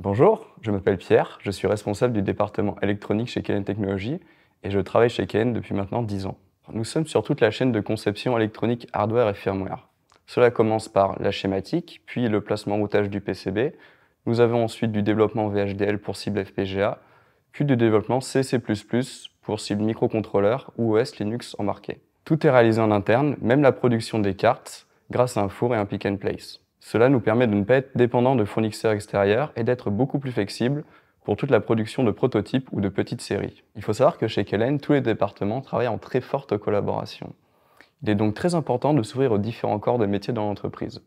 Bonjour, je m'appelle Pierre, je suis responsable du département électronique chez Kelen Technologies et je travaille chez Kelen depuis maintenant 10 ans. Nous sommes sur toute la chaîne de conception électronique hardware et firmware. Cela commence par la schématique, puis le placement routage du PCB. Nous avons ensuite du développement VHDL pour cible FPGA, puis du développement CC++ pour cible microcontrôleur ou OS Linux embarqué. Tout est réalisé en interne, même la production des cartes, grâce à un four et un pick and place. Cela nous permet de ne pas être dépendant de fournisseurs extérieurs et d'être beaucoup plus flexible pour toute la production de prototypes ou de petites séries. Il faut savoir que chez Kelen, tous les départements travaillent en très forte collaboration. Il est donc très important de s'ouvrir aux différents corps de métiers dans l'entreprise.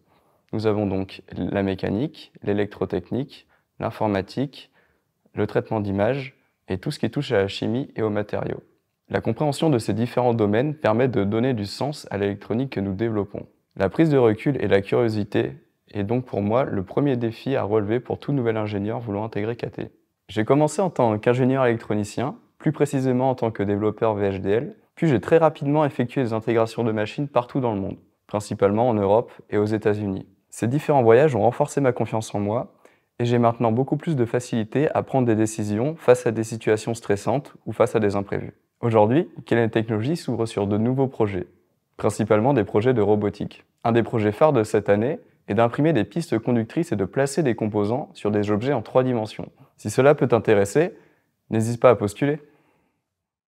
Nous avons donc la mécanique, l'électrotechnique, l'informatique, le traitement d'image et tout ce qui touche à la chimie et aux matériaux. La compréhension de ces différents domaines permet de donner du sens à l'électronique que nous développons. La prise de recul et la curiosité est donc pour moi le premier défi à relever pour tout nouvel ingénieur voulant intégrer KT. J'ai commencé en tant qu'ingénieur électronicien, plus précisément en tant que développeur VHDL, puis j'ai très rapidement effectué des intégrations de machines partout dans le monde, principalement en Europe et aux États-Unis. Ces différents voyages ont renforcé ma confiance en moi et j'ai maintenant beaucoup plus de facilité à prendre des décisions face à des situations stressantes ou face à des imprévus. Aujourd'hui, Kelen Technologies s'ouvre sur de nouveaux projets, principalement des projets de robotique. Un des projets phares de cette année est d'imprimer des pistes conductrices et de placer des composants sur des objets en 3 dimensions. Si cela peut t'intéresser, n'hésite pas à postuler.